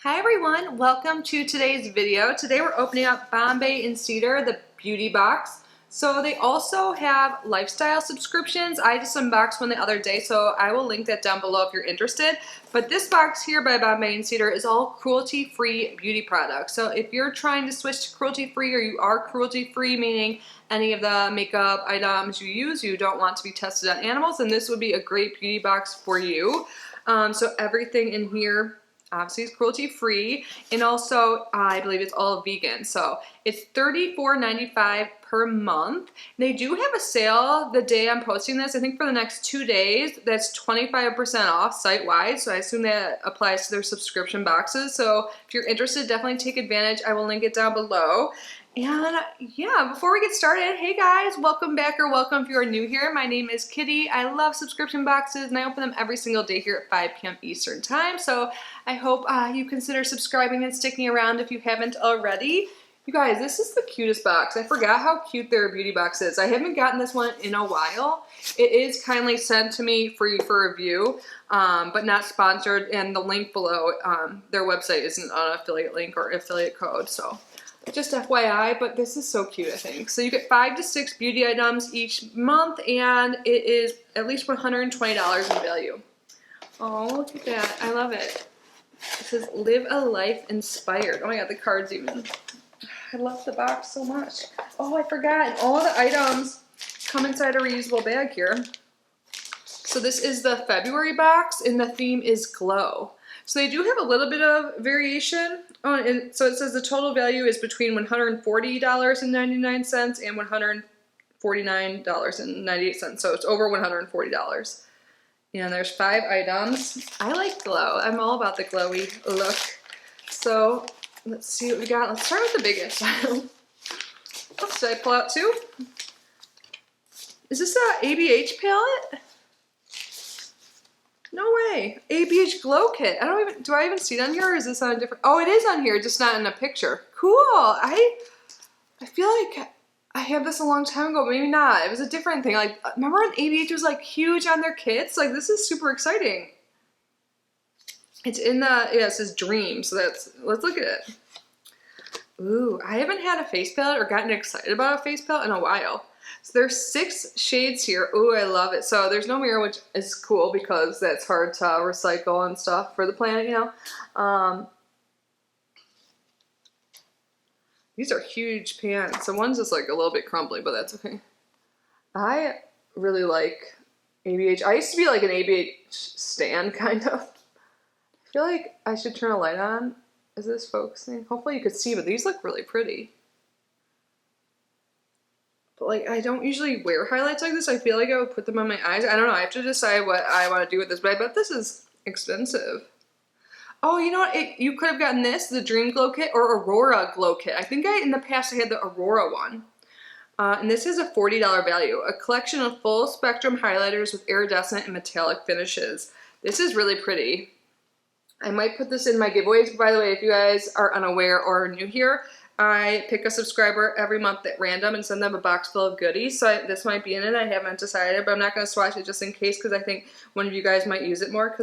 Hi everyone, welcome to today's video. Today we're opening up Bombay Cedar, the beauty box. So they also have lifestyle subscriptions. I just unboxed one the other day, so I will link that down below if you're interested. But this box here by Bombay Cedar is all cruelty-free beauty products. So if you're trying to switch to cruelty-free, or you are cruelty-free, meaning any of the makeup items you use, you don't want to be tested on animals, then this would be a great beauty box for you. So everything in here obviously it's cruelty free, and also I believe it's all vegan. So it's $34.95 per month. They do have a sale the day I'm posting this. I think for the next 2 days, that's 25% off site-wide. So I assume that applies to their subscription boxes. So if you're interested, definitely take advantage. I will link it down below. And yeah, before we get started, hey guys, welcome back or welcome if you are new here. My name is Kitty. I love subscription boxes and I open them every single day here at 5 p.m. Eastern time. So I hope you consider subscribing and sticking around if you haven't already. You guys, this is the cutest box. I forgot how cute their beauty box is. I haven't gotten this one in a while. It is kindly sent to me free for review, but not sponsored. And the link below, their website isn't an affiliate link or affiliate code. So just FYI, but this is so cute, I think. So you get 5 to 6 beauty items each month, and it is at least $120 in value. Oh, look at that. I love it. It says, live a life inspired. Oh my god, the cards even. I love the box so much. Oh, I forgot. All the items come inside a reusable bag here. So this is the February box, and the theme is glow. So they do have a little bit of variation. And so it says the total value is between $140.99 and $149.98. So it's over $140. And there's 5 items. I like glow. I'm all about the glowy look. So let's see what we got. Let's start with the biggest. Oops, did I pull out 2? Is this a ABH palette? No way. Abh Glow Kit. Do I even see it on here, or is this on a different? Oh, it is on here, just not in a picture. Cool. I feel like I had this a long time ago, but maybe not. It was a different thing. Like, remember when ABH was like huge on their kits? Like, this is super exciting. It's in the, yeah, it says Dream. So let's look at it. Ooh, I haven't had a face palette or gotten excited about a face palette in a while. So there's 6 shades here. Ooh, I love it. So there's no mirror, which is cool because that's hard to recycle and stuff for the planet, you know. These are huge pans. So one's just like a little bit crumbly, but that's okay. I really like ABH. I used to be like an ABH stan, kind of. I feel like I should turn a light on. Is this focusing? Hopefully you could see, but these look really pretty. But like, I don't usually wear highlights like this. I feel like I would put them on my eyes. I don't know. I have to decide what I want to do with this, but I bet this is expensive. Oh, you know what? You could have gotten this, the Dream Glow Kit, or Aurora Glow Kit. I think in the past I had the Aurora one. And this is a $40 value. A collection of full spectrum highlighters with iridescent and metallic finishes. This is really pretty. I might put this in my giveaways. By the way, if you guys are unaware or new here, I pick a subscriber every month at random and send them a box full of goodies. So this might be in it. I haven't decided, but I'm not going to swatch it just in case because I think one of you guys might use it more.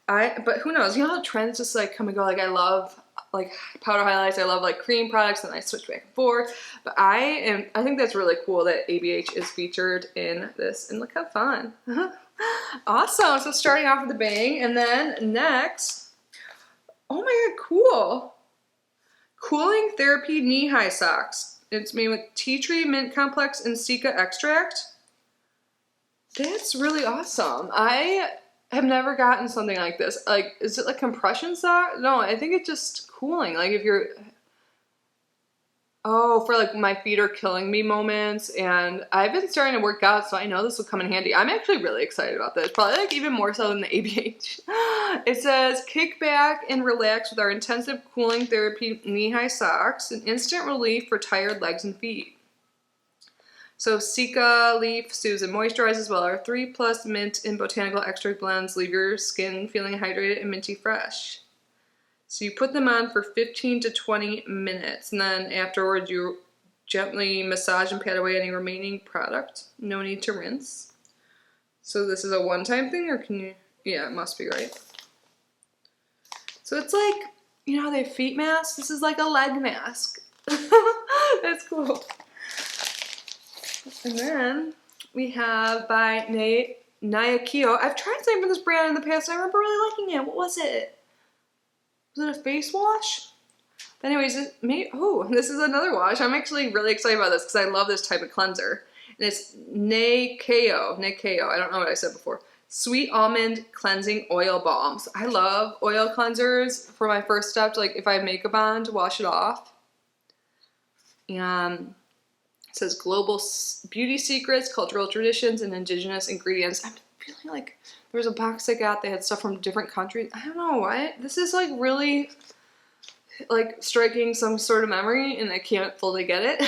But who knows? You know how trends just like come and go. Like I love like powder highlights. I love like cream products, and I switch back and forth. But I think that's really cool that ABH is featured in this. And look how fun! Awesome. So starting off with a bang, and then next, oh my god, cool! Cooling Therapy knee-high socks. It's made with tea tree, mint complex, and cica extract. That's really awesome. I have never gotten something like this. Like, is it like compression sock? No, I think it's just cooling. Like if you're, oh, for like my feet are killing me moments. And I've been starting to work out, so I know this will come in handy. I'm actually really excited about this. Probably like even more so than the ABH. It says, kick back and relax with our intensive cooling therapy knee-high socks. An instant relief for tired legs and feet. So cica leaf soothes and moisturizes, while our 3+ mint and botanical extract blends leave your skin feeling hydrated and minty fresh. So you put them on for 15 to 20 minutes, and then afterwards you gently massage and pat away any remaining product. No need to rinse. So this is a one-time thing, or can you? Yeah, it must be, right? So it's like you know how they have feet masks? This is like a leg mask. That's cool. And then we have by Nayakio. I've tried something from this brand in the past and I remember really liking it. What was it? Was it a face wash? But anyways, this is another wash. I'm actually really excited about this because I love this type of cleanser. And it's Nakeo. I don't know what I said before. Sweet Almond Cleansing Oil Balms. I love oil cleansers for my first step, to, like if I have makeup on, to wash it off. And it says Global Beauty Secrets, Cultural Traditions, and Indigenous Ingredients. I'm feeling like there was a box I got that had stuff from different countries. I don't know what. This is like really like striking some sort of memory and I can't fully get it.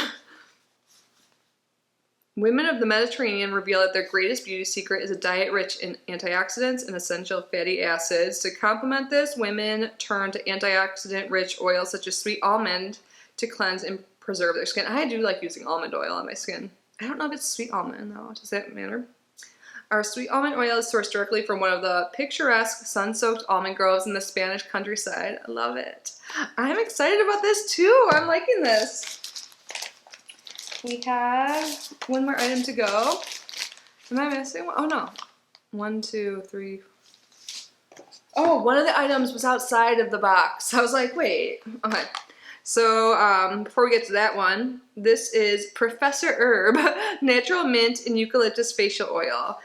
Women of the Mediterranean reveal that their greatest beauty secret is a diet rich in antioxidants and essential fatty acids. To complement this, women turn to antioxidant-rich oils such as sweet almond to cleanse and preserve their skin. I do like using almond oil on my skin. I don't know if it's sweet almond though. Does that matter? Our sweet almond oil is sourced directly from one of the picturesque sun-soaked almond groves in the Spanish countryside. I love it. I'm excited about this too. I'm liking this. We have one more item to go. Am I missing one? Oh no. 1, 2, 3. Oh, one of the items was outside of the box. I was like, wait. Okay. So before we get to that one, this is Professor Herb Natural Mint and Eucalyptus Facial Oil.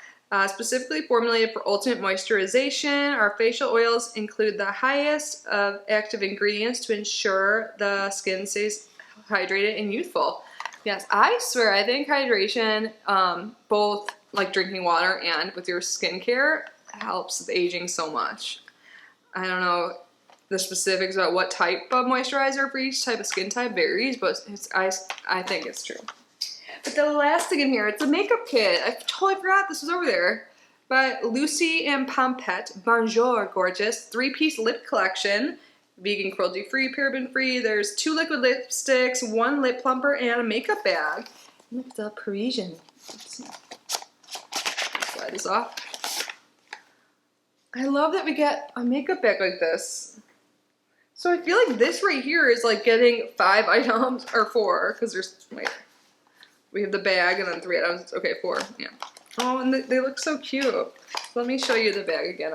Specifically formulated for ultimate moisturization, our facial oils include the highest of active ingredients to ensure the skin stays hydrated and youthful. Yes, I swear, I think hydration, both like drinking water and with your skincare, helps with aging so much. I don't know the specifics about what type of moisturizer for each type of skin type varies, but I think it's true. But the last thing in here, it's a makeup kit. I totally forgot this was over there. But Lucy and Pompette, Bonjour Gorgeous, 3-piece lip collection. Vegan, cruelty-free, paraben-free. There's 2 liquid lipsticks, 1 lip plumper, and a makeup bag. Look at the Parisian. Let's see. Slide this off. I love that we get a makeup bag like this. So I feel like this right here is like getting 5 items, or 4, because there's, wait. We have the bag and then 3 items. Okay, 4. Yeah. Oh, and they look so cute. Let me show you the bag again.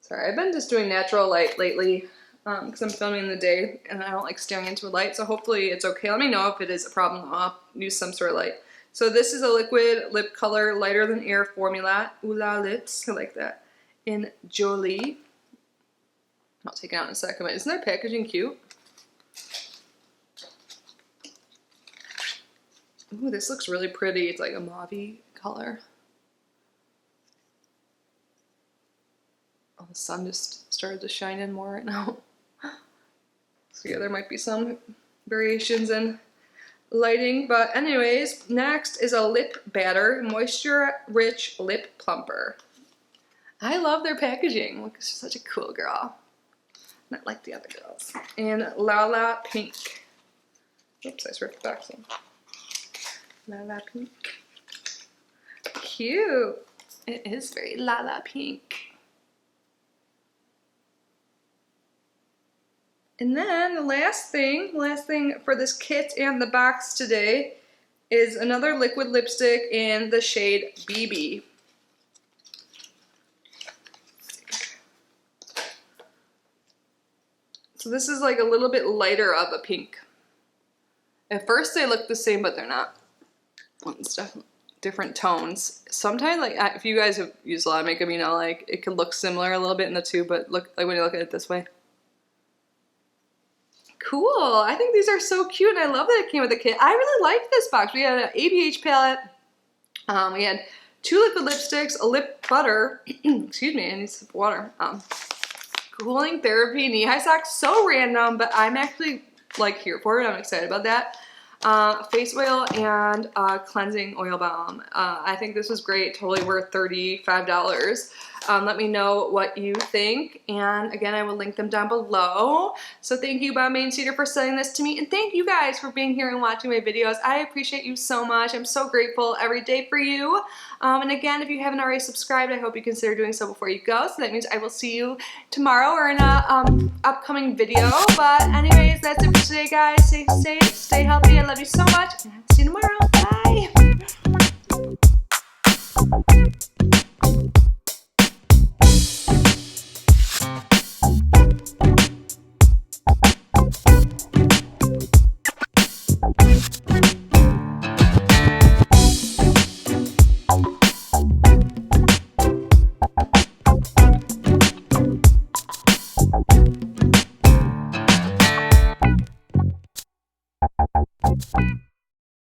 Sorry, I've been just doing natural light lately because I'm filming in the day and I don't like staring into a light. So hopefully it's okay. Let me know if it is a problem. I'll use some sort of light. So this is a liquid lip color, lighter than air formula. Ooh La Lips. I like that. In Jolie. I'll take it out in a second. But isn't their packaging cute? Ooh, this looks really pretty. It's like a mauve color. Oh, the sun just started to shine in more right now. So yeah, there might be some variations in lighting. But anyways, next is a lip batter, moisture-rich lip plumper. I love their packaging. Look, she's such a cool girl. Not like the other girls. And Lala Pink. Oops, I ripped the box in. Lala Pink. Cute. It is very Lala Pink. And then the last thing for this kit and the box today is another liquid lipstick in the shade BB. So this is like a little bit lighter of a pink. At first they look the same, but they're not. It's definitely different tones. Sometimes, like if you guys have used a lot of makeup, you know, like it can look similar a little bit in the tube, but look like when you look at it this way. Cool. I think these are so cute, and I love that it came with a kit. I really like this box. We had an ABH palette. We had 2 liquid lipsticks, a lip butter. Excuse me, I need some water. Cooling therapy knee-high socks. So random, but I'm actually like here for it. I'm excited about that. face oil and cleansing oil balm. I think this was great, totally worth $35. Let me know what you think, and again, I will link them down below. So thank you, Bombay Cedar, for sending this to me, and thank you guys for being here and watching my videos. I appreciate you so much. I'm so grateful every day for you. And again, if you haven't already subscribed, I hope you consider doing so before you go. So that means I will see you tomorrow or in a upcoming video. But anyways, that's it for today, guys. Stay safe, stay healthy. I love you so much, and I'll see you tomorrow. Bye.